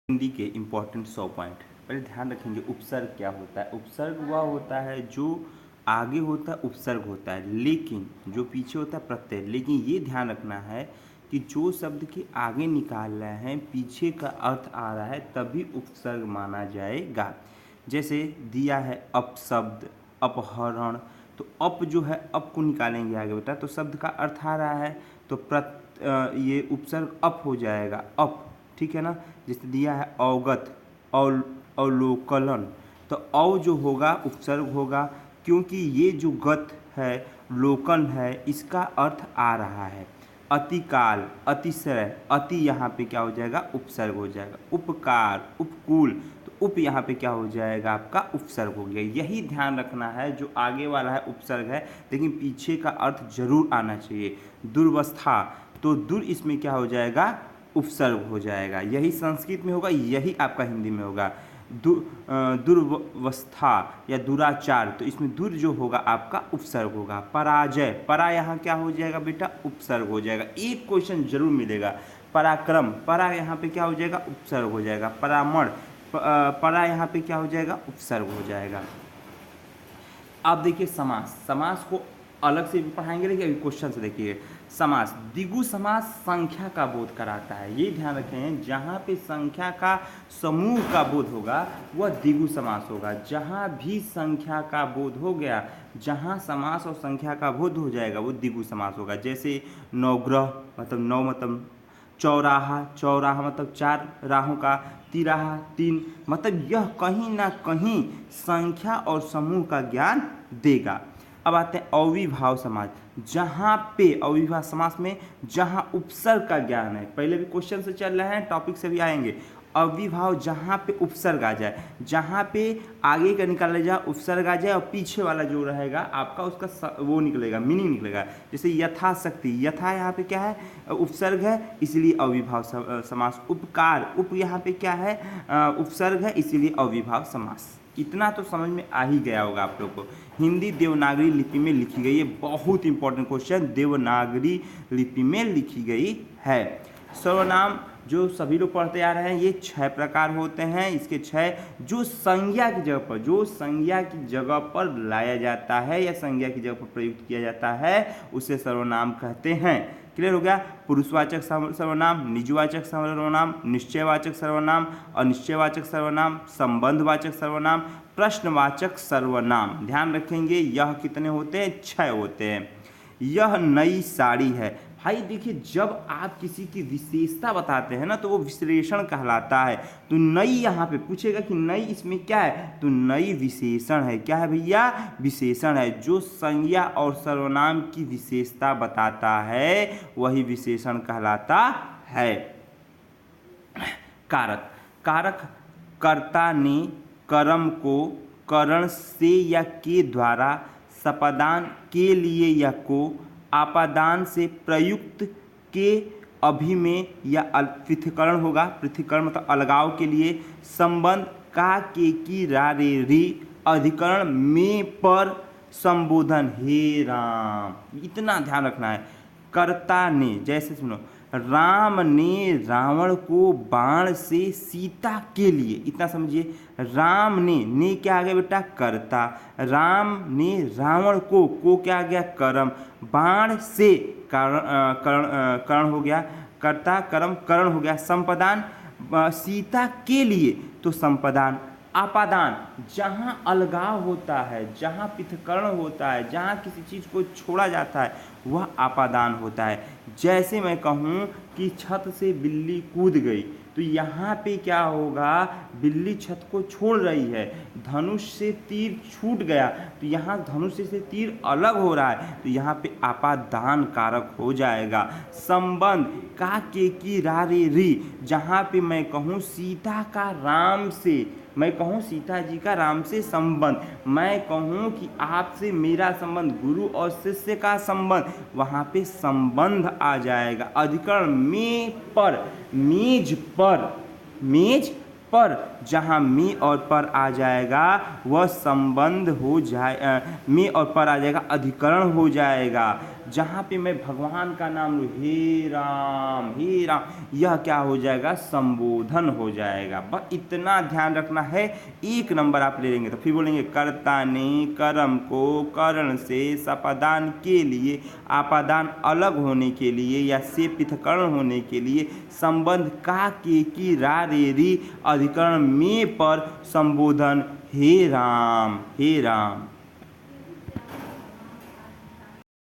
हिंदी के important 100 point. पहले ध्यान रखेंगे उपसर्ग क्या होता है। उपसर्ग वह होता है जो आगे होता है, उपसर्ग होता है, लेकिन जो पीछे होता है प्रत्यय। लेकिन ये ध्यान रखना है कि जो शब्द के आगे निकाल रहे हैं पीछे का अर्थ आ रहा है तभी उपसर्ग माना जाएगा। जैसे दिया है अपशब्द, अपहरण, तो अप जो है अप को निकालेंगे आगे बेटा तो शब्द का अर्थ आ रहा है तो ये उपसर्ग अप हो जाएगा, अप, ठीक है ना। जैसे दिया है अवगत, अवलोकलन, तो अव जो होगा उपसर्ग होगा क्योंकि ये जो गत है, लोकन है, इसका अर्थ आ रहा है। अतिकाल, अतिशय, अति यहाँ पे क्या हो जाएगा, उपसर्ग हो जाएगा। उपकार, उपकूल, तो उप यहाँ पे क्या हो जाएगा, आपका उपसर्ग हो गया। यही ध्यान रखना है, जो आगे वाला है उपसर्ग है लेकिन पीछे का अर्थ जरूर आना चाहिए। दुर्वस्था, तो दुर इसमें क्या हो जाएगा, उपसर्ग हो जाएगा। यही संस्कृत में होगा, यही आपका हिंदी में होगा। दुर्वस्था या दुराचार, तो इसमें दुर जो होगा आपका उपसर्ग होगा। पराजय, परा यहाँ क्या हो जाएगा बेटा, उपसर्ग हो जाएगा। एक क्वेश्चन जरूर मिलेगा। पराक्रम, परा यहाँ पे क्या हो जाएगा, उपसर्ग हो जाएगा। परामण, परा यहाँ पे क्या हो जाएगा, उपसर्ग हो जाएगा। अब देखिए समास, समास को अलग से भी पढ़ाएंगे लेकिन अभी क्वेश्चन से देखिए। समास, द्विगु समास संख्या का बोध कराता है। ये ध्यान रखें, जहाँ पे संख्या का समूह का बोध होगा वह द्विगु समास होगा। जहाँ भी संख्या का बोध हो गया, जहाँ समास और संख्या का बोध हो जाएगा वो द्विगु समास होगा। जैसे नवग्रह मतलब नौ मतलब चौराहा, चौराहा मतलब 4 राहों का, तिराहा 3, मतलब यह कहीं ना कहीं संख्या और समूह का ज्ञान देगा। अब आते हैं अविभाव समास, जहाँ पे अविभाव समास में जहाँ उपसर्ग का ज्ञान है, पहले भी क्वेश्चन से चल रहे हैं, टॉपिक से भी आएंगे। अविभाव जहाँ पे उपसर्ग आ जाए, जहाँ पे आगे का निकाला जाए उपसर्ग आ जाए और पीछे वाला जो रहेगा आपका उसका वो निकलेगा, मीनिंग निकलेगा। जैसे यथाशक्ति, यथा यहाँ पे क्या है, उपसर्ग है इसलिए अविभाव समास। उपकार, उप यहाँ पे क्या है, उपसर्ग है इसीलिए अविभाव समास। इतना तो समझ में आ ही गया होगा आप लोग को। हिंदी देवनागरी लिपि में लिखी गई है, बहुत इंपॉर्टेंट क्वेश्चन, देवनागरी लिपि में लिखी गई है। सर्वनाम जो सभी लोग पढ़ते आ रहे हैं, ये 6 प्रकार होते हैं। इसके 6 जो संज्ञा की जगह पर, जो संज्ञा की जगह पर लाया जाता है या संज्ञा की जगह पर प्रयुक्त किया जाता है उसे सर्वनाम कहते हैं। क्लियर हो गया। पुरुषवाचक सर्वनाम, निजवाचक सर्वनाम, निश्चयवाचक सर्वनाम, अनिश्चयवाचक सर्वनाम, संबंधवाचक सर्वनाम, प्रश्नवाचक सर्वनाम। ध्यान रखेंगे यह कितने होते हैं, 6 होते हैं। यह नई साड़ी है, भाई देखिए जब आप किसी की विशेषता बताते हैं ना तो वो विशेषण कहलाता है। तो नई यहाँ पे पूछेगा कि नई इसमें क्या है, तो नई विशेषण है। क्या है भैया, विशेषण है। जो संज्ञा और सर्वनाम की विशेषता बताता है वही विशेषण कहलाता है। कारक, कारक कर्ता ने कर्म को करण से या के द्वारा सपादान के लिए या को आपादान से प्रयुक्त के अभिमेय या पृथक्करण होगा, पृथक्करण मतलब अलगाव के लिए, संबंध का के की रा रे री, अधिकरण में पर संबोधन, हे राम, इतना ध्यान रखना है। कर्ता ने, जैसे सुनो, राम ने रावण को बाण से सीता के लिए, इतना समझिए। राम ने क्या आ गया बेटा, कर्ता। राम ने रावण को क्या आ गया, कर्म। बाण से करण हो गया, कर्ता कर्म करण हो गया। संपदान सीता के लिए तो संपदान। आपादान जहाँ अलगाव होता है, जहाँ पृथक्करण होता है, जहाँ किसी चीज़ को छोड़ा जाता है वह आपादान होता है। जैसे मैं कहूँ कि छत से बिल्ली कूद गई तो यहाँ पे क्या होगा, बिल्ली छत को छोड़ रही है। धनुष से तीर छूट गया तो यहाँ धनुष से तीर अलग हो रहा है तो यहाँ पे आपादान कारक हो जाएगा। संबंध का के की रा रे री, जहाँ पे मैं कहूँ सीता का राम से, मैं कहूँ सीता जी का राम से संबंध, मैं कहूँ कि आपसे मेरा संबंध, गुरु और शिष्य का संबंध, वहाँ पे संबंध आ जाएगा। अधिकरण में पर, मेज पर, मेज पर, जहाँ में और पर आ जाएगा वह संबंध हो जाए, में और पर आ जाएगा अधिकरण हो जाएगा। जहाँ पे मैं भगवान का नाम लूँ, हे राम हे राम, यह क्या हो जाएगा, संबोधन हो जाएगा। बस इतना ध्यान रखना है, 1 नंबर आप ले लेंगे। तो फिर बोलेंगे कर्ता ने कर्म को करण से सपादान के लिए, आपादान अलग होने के लिए या से पृथक्करण होने के लिए, संबंध का के की रा रे री अधिकरण में पर संबोधन हे राम हे राम।